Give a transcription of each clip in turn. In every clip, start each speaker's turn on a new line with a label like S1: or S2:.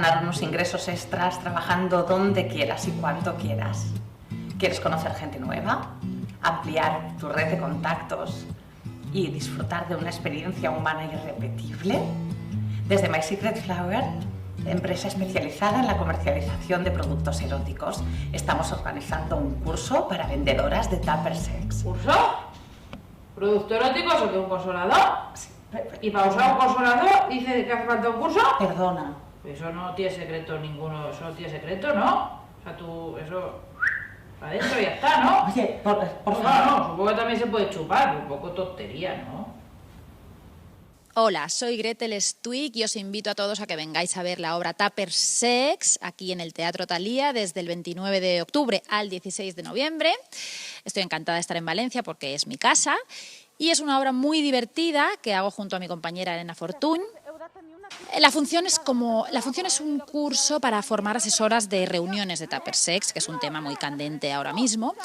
S1: ganar unos ingresos extras trabajando donde quieras y cuando quieras. ¿Quieres conocer gente nueva? ¿Ampliar tu red de contactos y disfrutar de una experiencia humana irrepetible? Desde My Secret Flower, empresa especializada en la comercialización de productos eróticos, estamos organizando un curso para vendedoras de Tupper Sex.
S2: ¿Curso? ¿Producto erótico o qué? ¿Un consolador?
S1: Sí.
S2: ¿Y para usar un consolador dice que hace falta un curso?
S1: Perdona.
S2: Eso no tiene secreto ninguno, eso no tiene secreto, ¿no? O sea, tú, eso... Para adentro ya está, ¿no?
S1: Oye, por favor.
S2: No, supongo que también se puede chupar, un poco tontería, ¿no?
S3: Hola, soy Gretel Stwick y os invito a todos a que vengáis a ver la obra Tupper Sex aquí en el Teatro Thalía desde el 29 de octubre al 16 de noviembre. Estoy encantada de estar en Valencia porque es mi casa y es una obra muy divertida que hago junto a mi compañera Elena Fortuny. La función es un curso para formar asesoras de reuniones de Tupper Sex, que es un tema muy candente ahora mismo,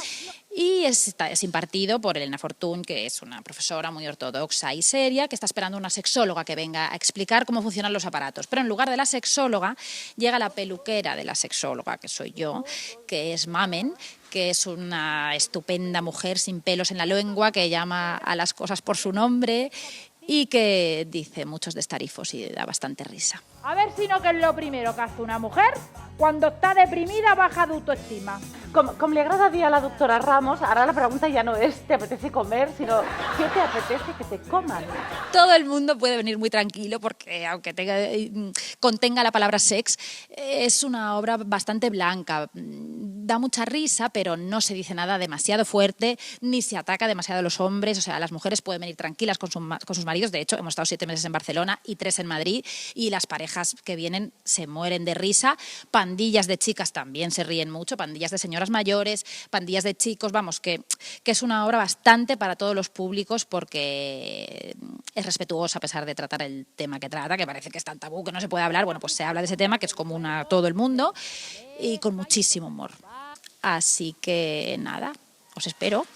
S3: y es impartido por Elena Fortuny, que es una profesora muy ortodoxa y seria, que está esperando una sexóloga que venga a explicar cómo funcionan los aparatos. Pero en lugar de la sexóloga, llega la peluquera de la sexóloga, que soy yo, que es Mamen, que es una estupenda mujer sin pelos en la lengua, que llama a las cosas por su nombre y que dice muchos destarifos y da bastante risa.
S4: A ver si no que es lo primero que hace una mujer cuando está deprimida, baja de autoestima.
S5: Com li agrada dir a la doctora Ramos, ara la pregunta ja no és ¿te apetece comer?, sino ¿qué te apetece que te coman?
S3: Todo el mundo puede venir muy tranquilo porque, aunque contenga la palabra sex, es una obra bastante blanca. Da mucha risa, pero no se dice nada demasiado fuerte, ni se ataca demasiado a los hombres. O sea, las mujeres pueden venir tranquilas con sus maridos. De hecho, hemos estado 7 meses en Barcelona y 3 en Madrid, y las parejas que vienen se mueren de risa. Pandillas de chicas también se ríen mucho, pandillas de señoras mayores, pandillas de chicos, vamos, que es una obra bastante para todos los públicos porque es respetuosa a pesar de tratar el tema que trata, que parece que es tan tabú que no se puede hablar. Bueno, pues se habla de ese tema que es común a todo el mundo y con muchísimo humor. Así que nada, os espero.